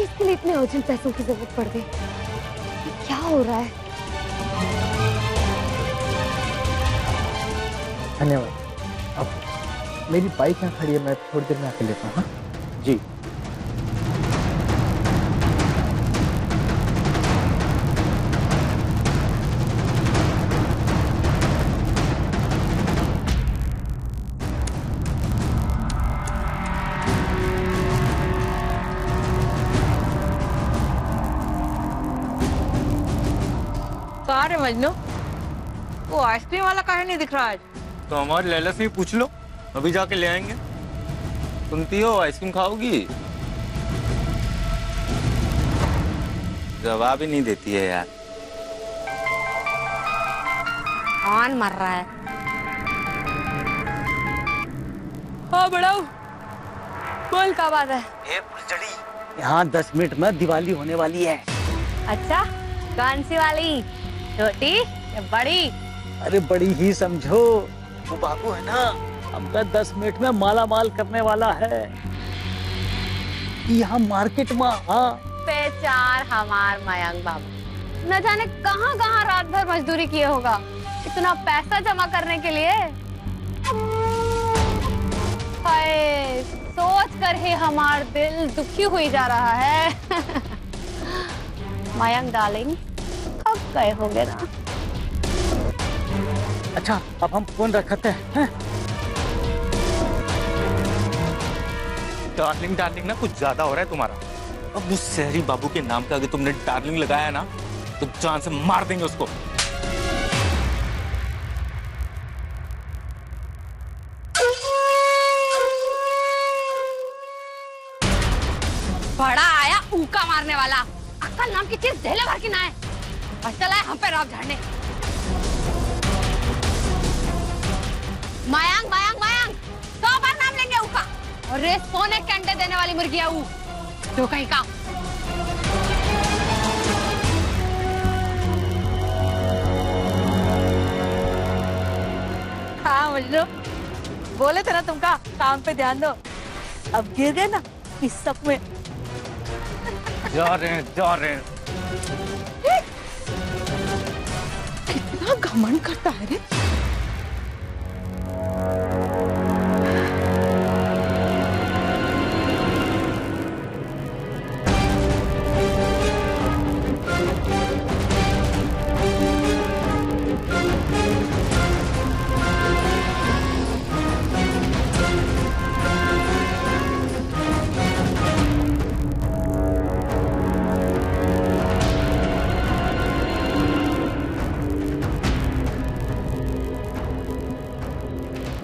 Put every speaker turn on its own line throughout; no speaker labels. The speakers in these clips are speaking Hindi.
इसके लिए इतने अर्जेंट पैसों की जरूरत पड़ गई? ये क्या हो रहा है?
धन्यवाद। अब मेरी बाइक यहाँ खड़ी है, मैं थोड़ी देर में आके लेता हूँ। हाँ जी।
कहाँ रे मजनू? वो आइसक्रीम वाला काहे नहीं दिख रहा आज?
तो हमारे लैला से ही पूछ लो, अभी जाके ले आएंगे। सुनती हो, आइसक्रीम खाओगी? जवाब ही नहीं देती है यार।
कौन मर रहा है? हाँ बड़ाऊ, बोल क्या बात है?
यहाँ 10 मिनट में दिवाली होने वाली है।
अच्छा, कौन सी वाली? छोटी या बड़ी?
अरे बड़ी ही समझो, वो बाबू है ना, हमका 10 मिनट में माला माल करने वाला है यहाँ मार्केट में। हाँ,
पहचान हमार मयंक बाबू न जाने कहाँ कहाँ रात भर मजदूरी किए होगा इतना पैसा जमा करने के लिए। हाय, सोच कर ही हमार दिल दुखी हुई जा रहा है। मयंक डार्लिंग, कब गए होंगे ना?
अच्छा अब हम फोन रखते हैं।
डार्लिंग डार्लिंग ना कुछ ज्यादा हो रहा है तुम्हारा। अब उस शहरी बाबू के नाम पे अगर तुमने डार्लिंग लगाया ना तो जान से मार देंगे उसको।
बड़ा आया ऊका मारने वाला, अक्कल नाम की चीज झेले भर की ना है और चला है हम पे रौब झाड़ने। मयंक मयंक मयंक, 100 बार नाम लेंगे ऊका और रेस पौने के अंडे देने वाली मुर्गी है वो तो कहीं का। हाँ मजनू, बोले थे ना तुमका काम पे ध्यान दो, अब गिर गए ना इस सब में।
जा रहे हैं जा रहे हैं।
कितना घमंड करता है रे।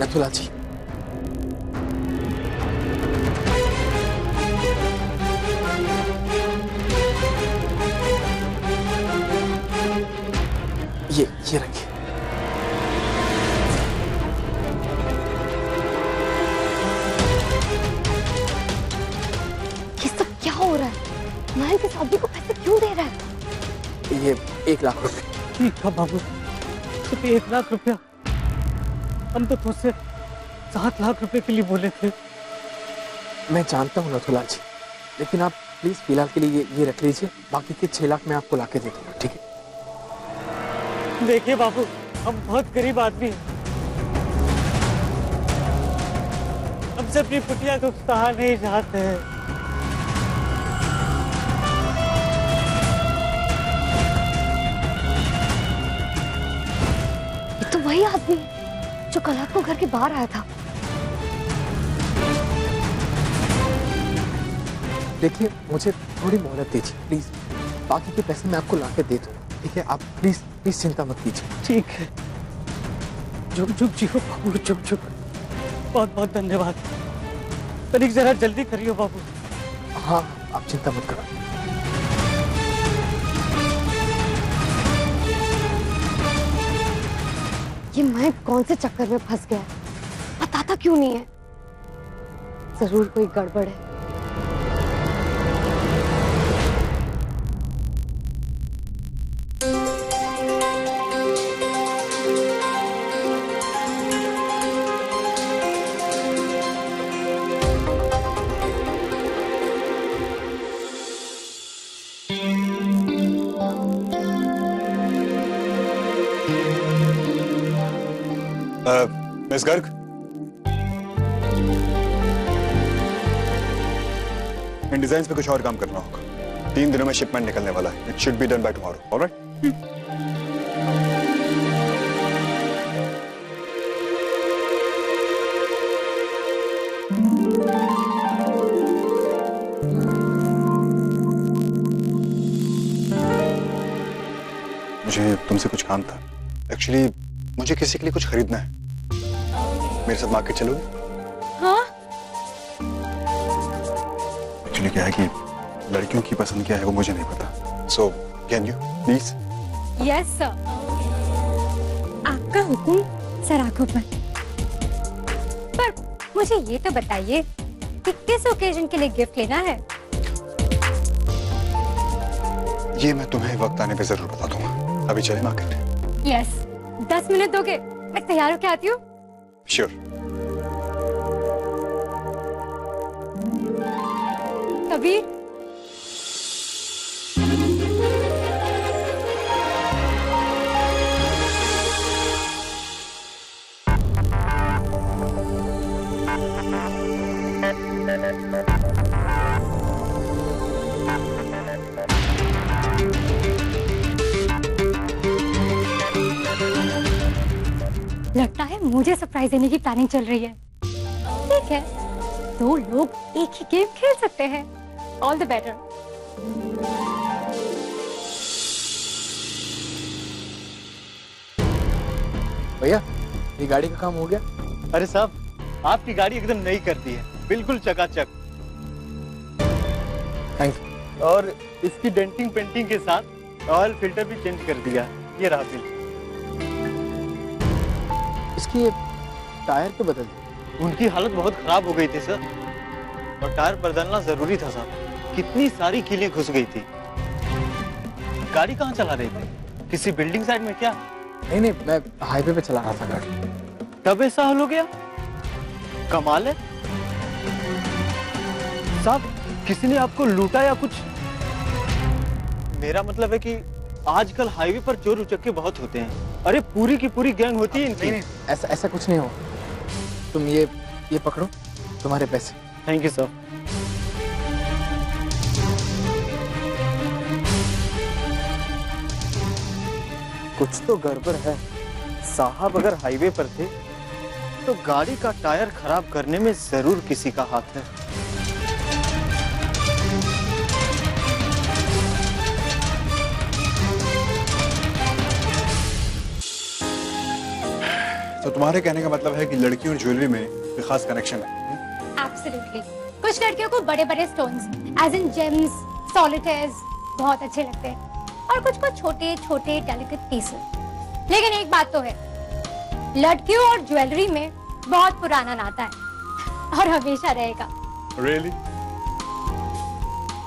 नथुला जी, ये रखिए।
ये सब क्या हो रहा है? मयंक के साथी को पैसे क्यों दे रहा है?
ये 1 लाख रुपए। ठीक है बाबू, सिर्फ 1 लाख रुपया? हम तो तुझसे 7 लाख रुपए के लिए बोले थे। मैं जानता हूँ नथुला जी, लेकिन आप प्लीज फिलहाल के लिए ये रख लीजिए, बाकी के 6 लाख मैं आपको लाके दे दूंगा, ठीक है? देखिए बाबू, हम बहुत गरीब आदमी हैं, हमसे अपनी कुटिया को कहा नहीं चाहते हैं।
ये तो वही आदमी है जो कल रात को घर के बाहर आया था।
देखिए, मुझे थोड़ी मोहलत दीजिए प्लीज, बाकी के पैसे मैं आपको लाके दे दूंगा, ठीक है? आप प्लीज प्लीज चिंता मत कीजिए। ठीक है, झुक झुक जियो बाबू, झुक झुक। बहुत बहुत धन्यवाद। तनिक जरा जल्दी करियो बाबू। हाँ, आप चिंता मत करो।
ये मयंक कौन से चक्कर में फंस गया है? बताता क्यों नहीं है? जरूर कोई गड़बड़ है।
मिस गर्ग, इन डिजाइन पे कुछ और काम करना होगा। 3 दिनों में शिपमेंट निकलने वाला है। It should be done by tomorrow. Alright? मुझे तुमसे कुछ काम था। एक्चुअली मुझे किसी के लिए कुछ खरीदना है। मेरे साथ मार्केट चलोगे?
हाँ?
एक्चुअली क्या है कि लड़कियों की पसंद क्या है वो मुझे नहीं पता। So can you please?
Yes sir.
आपका हुक्म सर, आंखों पर। पर मुझे ये तो बताइए कि किस ओकेजन के लिए गिफ्ट लेना है?
ये मैं तुम्हें वक्त आने पे जरूर बता दूंगा। अभी चले मार्केट?
यस। 10 मिनट दोगे? मैं तैयार होके आती हूँ।
श्योर।
कबीर, लगता है मुझे सरप्राइज देने की प्लानिंग चल रही है। ठीक है, 2 लोग एक ही गेम खेल सकते हैं। All the better.
भैया, ये गाड़ी का काम हो गया?
अरे साहब, आपकी गाड़ी एकदम नई कर दी है, बिल्कुल चकाचक।
थैंक्स।
और इसकी डेंटिंग पेंटिंग के साथ ऑयल फिल्टर भी चेंज कर दिया। ये रहा बिल।
इसकी ये टायर क्यों बदल दी?
उनकी हालत बहुत खराब हो गई थी सर, और टायर बदलना जरूरी था साहब। कितनी सारी कीलें घुस गई थी। गाड़ी कहाँ चला रहे थे? किसी बिल्डिंग साइड में क्या?
नहीं नहीं, मैं हाईवे पे चला रहा था गाड़ी।
तब ऐसा हाल हो गया? कमाल है साहब, किसी ने आपको लूटा या कुछ? मेरा मतलब है कि आजकल हाईवे पर चोर उचक्के बहुत होते हैं। अरे पूरी की पूरी गैंग होती है इनकी।
नहीं, ऐसा कुछ नहीं हो। तुम ये पकड़ो, तुम्हारे पैसे।
Thank you sir. कुछ तो गड़बड़ है साहब। अगर हाईवे पर थे तो गाड़ी का टायर खराब करने में जरूर किसी का हाथ है।
तो तुम्हारे कहने का मतलब है कि लड़कियों और ज्वेलरी में कोई खास कनेक्शन है?
एब्सोल्युटली। कुछ लड़कियों को बड़े बड़े स्टोन्स, एज इन जेम्स, सॉलिटेयर्स बहुत अच्छे लगते हैं, और कुछ को छोटे छोटे डेलिकेट पीसेस। लेकिन एक बात तो है, लड़कियों और ज्वेलरी में बहुत पुराना नाता है और हमेशा रहेगा।
Really?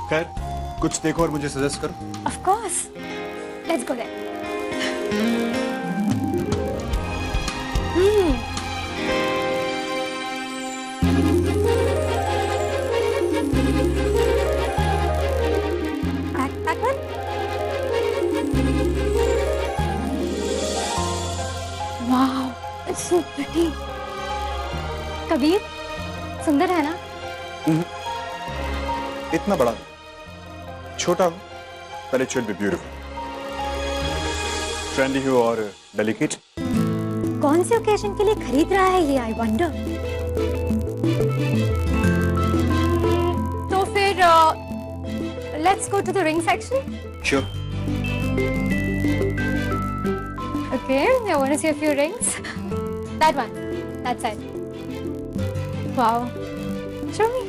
खैर, कुछ देखो और मुझे सजेस्ट करो।
Of course, let's go there. That one? Wow, it's so pretty. Kabir, सुंदर है ना?
इतना बड़ा नहीं, छोटा हो, but it should be beautiful. Trendy हो और डेलिकेट।
कौन से ओकेजन के लिए खरीद रहा है ये? I wonder. तो फिर let's go to the ring section.
Sure.
Okay, I want to see a few rings. That one, that side. Wow. Show me.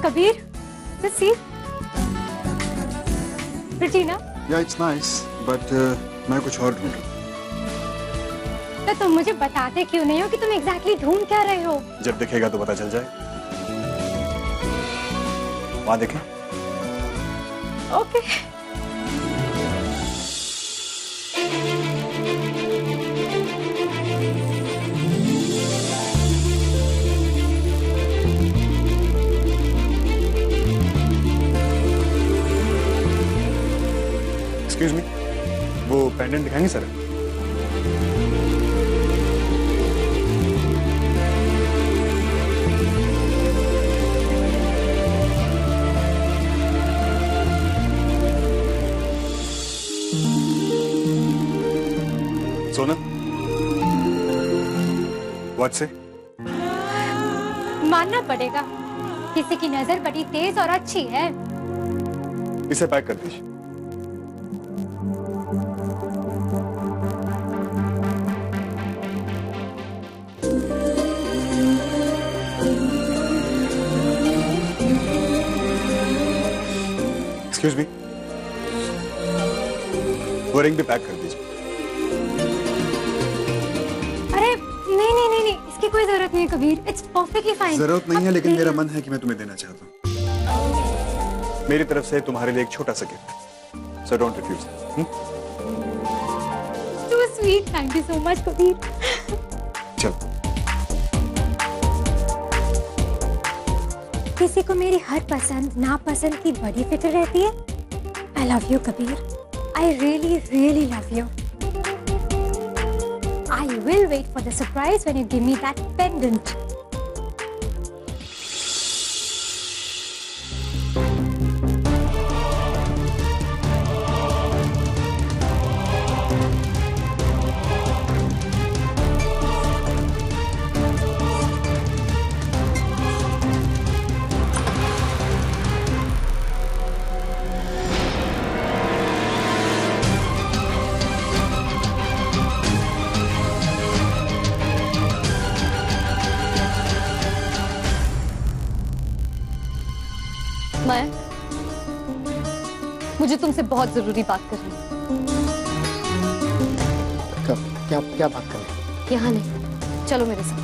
Kabir, just see. Pretty, na?
Yeah, it's nice, but मैं कुछ और ढूंढ रहा हूँ।
तो तुम मुझे बताते क्यों नहीं हो कि तुम एग्जैक्टली ढूंढ क्या रहे हो?
जब दिखेगा तो पता चल जाए। वहां देखें।
ओके।
एक्सक्यूज मी, वो पेंडेंट दिखाएंगे सर? सोना, व्हाट से?
मानना पड़ेगा, किसी की नजर बड़ी तेज और अच्छी है।
इसे पैक कर दीजिए। एक्सक्यूज मी, वो रिंग भी पैक कर दीजिए।
अरे नहीं नहीं नहीं नहीं, इसकी कोई जरूरत नहीं है कबीर, इट्स परफेक्टली फाइन।
जरूरत नहीं है, लेकिन मेरा मन है कि मैं तुम्हें देना चाहता हूँ। मेरी तरफ से तुम्हारे लिए एक छोटा सा gift, so don't refuse.
Too sweet, thank you so much Kabir.
चल।
किसी को मेरी हर पसंद नापसंद की बड़ी फिक्र रहती है। I love you Kabir, I really really love you. I will wait for the surprise when you give me that pendant.
मैं, मुझे तुमसे बहुत जरूरी बात करनी है।
क्या क्या बात कर रहे हैं?
यहाँ नहीं, चलो मेरे साथ।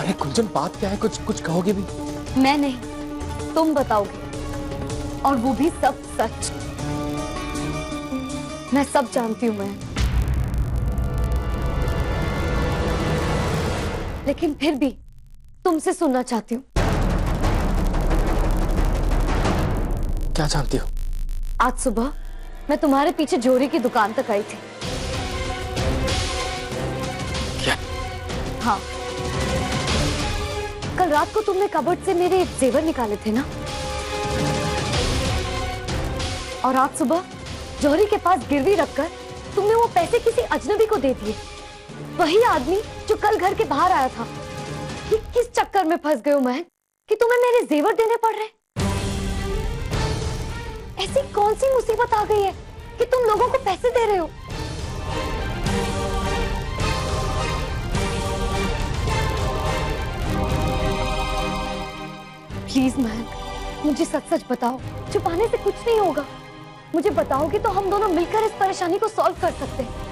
अरे कुंजन, बात क्या है? कुछ कहोगे भी?
मैं नहीं, तुम बताओगे, और वो भी सब सच। मैं सब जानती हूँ मैं, लेकिन फिर भी तुमसे सुनना चाहती हूँ।
क्या जानती हो?
आज सुबह मैं तुम्हारे पीछे जोरी की दुकान तक आई थी।
क्या?
हाँ, कल रात को तुमने कबर्ड से मेरे जेवर निकाले थे ना, और आज सुबह जौहरी के पास गिरवी रखकर तुमने वो पैसे किसी अजनबी को दे दिए। वही आदमी जो कल घर के बाहर आया था। ये किस चक्कर में फंस गए हो महक कि तुम्हें मेरे जेवर देने पड़ रहे? ऐसी कौन सी मुसीबत आ गई है कि तुम लोगों को पैसे दे रहे हो? प्लीज महक, मुझे सच सच बताओ, छुपाने से कुछ नहीं होगा। मुझे बताओगे तो हम दोनों मिलकर इस परेशानी को सॉल्व कर सकते हैं।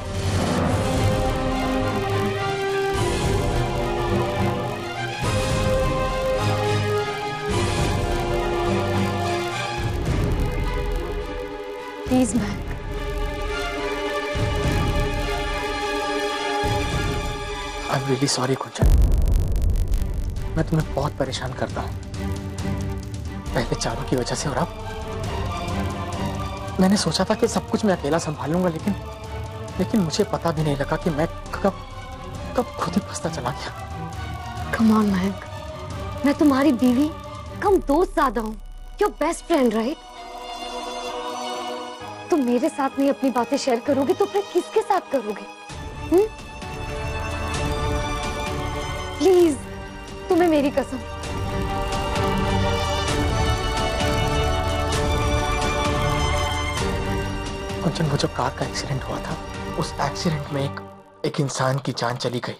Please Mahak.
I am really sorry कुंजन, मैं तुम्हें बहुत परेशान करता हूँ, पहले चारों की वजह से, और अब मैंने सोचा था कि सब कुछ मैं अकेला संभाल लूंगा, लेकिन मुझे पता भी नहीं लगा कि मैं कब खुद ही फंसता चला गया।
कम ऑन महक, मैं तुम्हारी बीवी कम दोस्त ज्यादा हूँ, योर बेस्ट फ्रेंड राइट? तुम मेरे साथ नहीं अपनी बातें शेयर करोगे तो फिर किसके साथ करोगे? प्लीज, तुम्हें मेरी कसम।
कुंजन, वो जो कार का एक्सीडेंट हुआ था, उस एक्सीडेंट में एक इंसान की जान चली गई।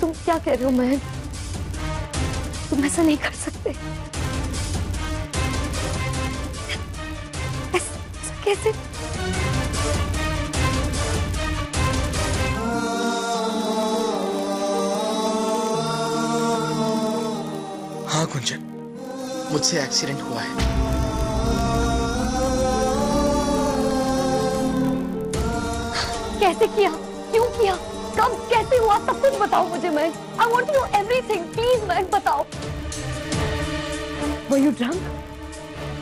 तुम क्या कह रहे हो महक? तुम ऐसा नहीं कर सकते। ऐसा कैसे?
हाँ कुंजन, मुझसे एक्सीडेंट हुआ है।
कैसे किया? क्यों किया? कब? कैसे हुआ? सब कुछ बताओ मुझे महक। I want to know everything. Please महक बताओ। Were you drunk?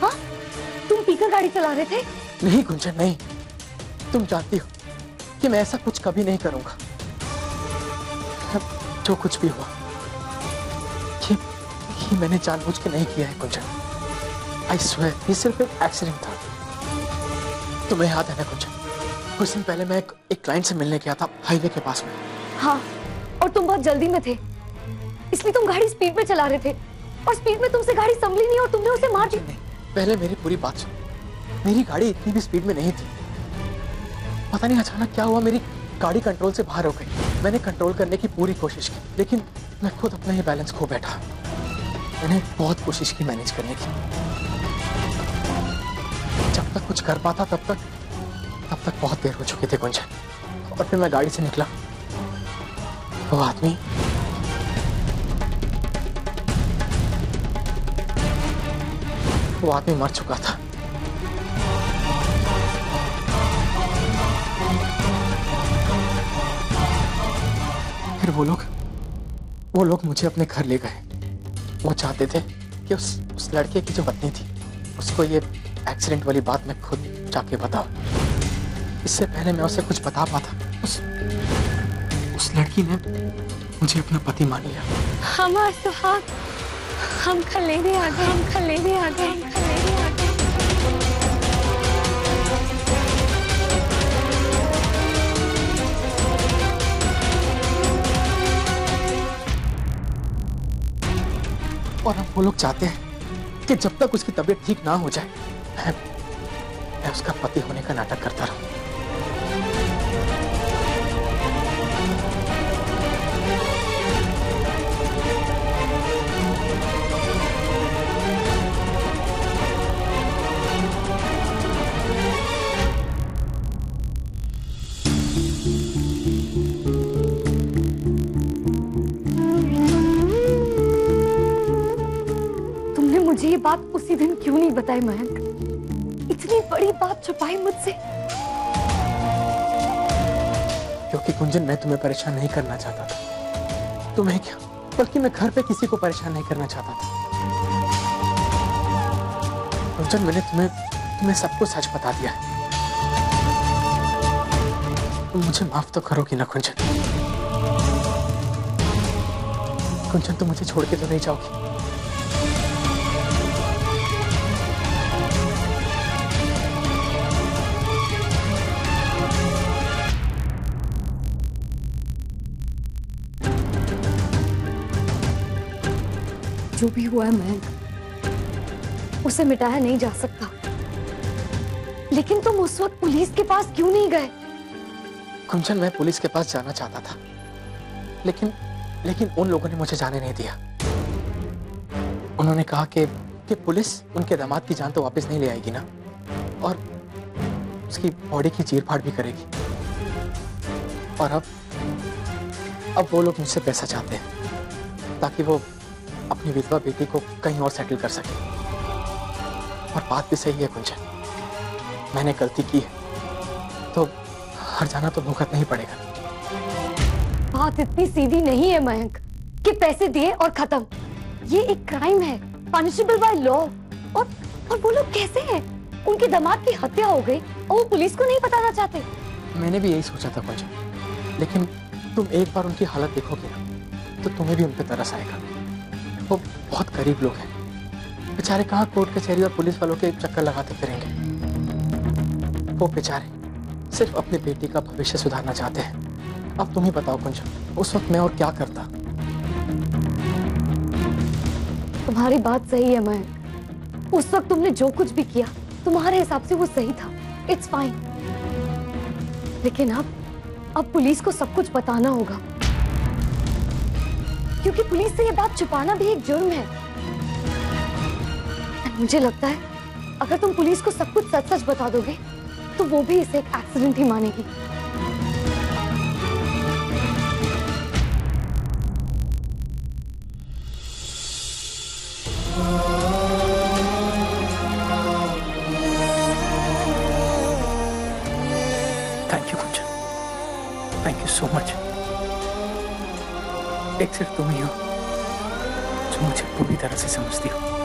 हाँ? तुम पीकर गाड़ी चला रहे थे?
नहीं कुंजन नहीं, तुम जानती हो कि मैं ऐसा कुछ कभी नहीं करूंगा। जो कुछ भी हुआ ये मैंने जानबूझ के नहीं किया है कुंजन। आई स्वेयर ये सिर्फ एक एक्सीडेंट था। तुम्हें याद है ना कुंजन, कुछ दिन पहले मैं एक क्लाइंट से मिलने गया था हाईवे के पास में।
हाँ, और तुम बहुत जल्दी में थे, इसलिए तुम गाड़ी स्पीड में चला रहे थे और स्पीड में तुमसे गाड़ी संभली नहीं और तुमने उसे मार दिया।
पहले मेरी पूरी बात सुन। मेरी गाड़ी इतनी भी स्पीड में नहीं थी। पता नहीं अचानक क्या हुआ, मेरी गाड़ी कंट्रोल से बाहर हो गई। मैंने कंट्रोल करने की पूरी कोशिश की, लेकिन मैं खुद अपना ही बैलेंस खो बैठा। मैंने बहुत कोशिश की मैनेज करने की। जब तक कुछ कर पाता तब तक बहुत देर हो चुकी थी कुंजन। और फिर मैं गाड़ी से निकला, वो आदमी मर चुका था। फिर वो लोग मुझे अपने घर ले गए। वो चाहते थे कि उस लड़के की जो पत्नी थी उसको ये एक्सीडेंट वाली बात मैं खुद जाके बताऊं। इससे पहले मैं उसे कुछ बता पाता, उस लड़की ने मुझे अपना पति मान लिया।
हमारे सुहाग, हम खलेने आ गए, हम खलेने आ गए, हम खलेने आ गए।
और अब वो लोग चाहते हैं कि जब तक उसकी तबीयत ठीक ना हो जाए मैं उसका पति होने का नाटक करता रहूं।
मुझे ये बात उसी दिन क्यों नहीं बताई महक? इतनी बड़ी बात छुपाई मुझसे।
क्योंकि कुंजन मैं तुम्हें परेशान नहीं करना चाहता था। तुम्हें क्या, बल्कि मैं घर पे किसी को परेशान नहीं करना चाहता था। कुंजन मैंने तुम्हें सब कुछ सच बता दिया है। तुम मुझे माफ तो करोगी ना कुंजन? कुंजन तुम मुझे छोड़ के तो नहीं जाओगी?
जो भी हुआ है महक, उसे मिटाया नहीं जा सकता। लेकिन तुम उस वक्त पुलिस के पास क्यों नहीं गए?
कुंजन मैं पुलिस के पास जाना चाहता था, लेकिन उन लोगों ने मुझे जाने नहीं दिया। उन्होंने कहा कि पुलिस उनके दामाद की जान तो वापस नहीं ले आएगी ना, और उसकी बॉडी की चीर-फाड़ भी करेगी। और अब वो लोग मुझसे पैसा चाहते हैं ताकि वो अपनी विधवा बेटी को कहीं और सेटल कर सके। और बात भी सही है कुंजन, मैंने गलती की है तो हर जाना तो भुगतना ही पड़ेगा।
बात इतनी सीधी नहीं है महक कि पैसे दिए और खत्म। ये एक क्राइम है, पनिशेबल बाय लॉ। और वो लोग कैसे हैं? उनके दामाद की हत्या हो गई और वो पुलिस को नहीं बताना चाहते।
मैंने भी यही सोचा था कुंजन, लेकिन तुम एक बार उनकी हालत देखोगे ना तो तुम्हें भी उन पर तरस आएगा। वो बहुत गरीब लोग हैं, बेचारे कहाँ कोर्ट कचहरी और पुलिस वालों के चक्कर लगाते फिरेंगे। वो बेचारे सिर्फ अपनी बेटी का भविष्य सुधारना चाहते हैं। अब तुम ही बताओ कुंजन, उस वक्त मैं और क्या करता?
तुम्हारी बात सही है महक, उस वक्त तुमने जो कुछ भी किया तुम्हारे हिसाब से वो सही था। It's fine. लेकिन अब पुलिस को सब कुछ बताना होगा। क्योंकि पुलिस से ये बात छुपाना भी एक जुर्म है। मुझे लगता है अगर तुम पुलिस को सब कुछ सच सच बता दोगे तो वो भी इसे एक एक्सीडेंट ही मानेगी।
Thank you Kunjan, thank you so much. एक सिर्फ तुम ही हो जो मुझे पूरी तरह से समझती हो।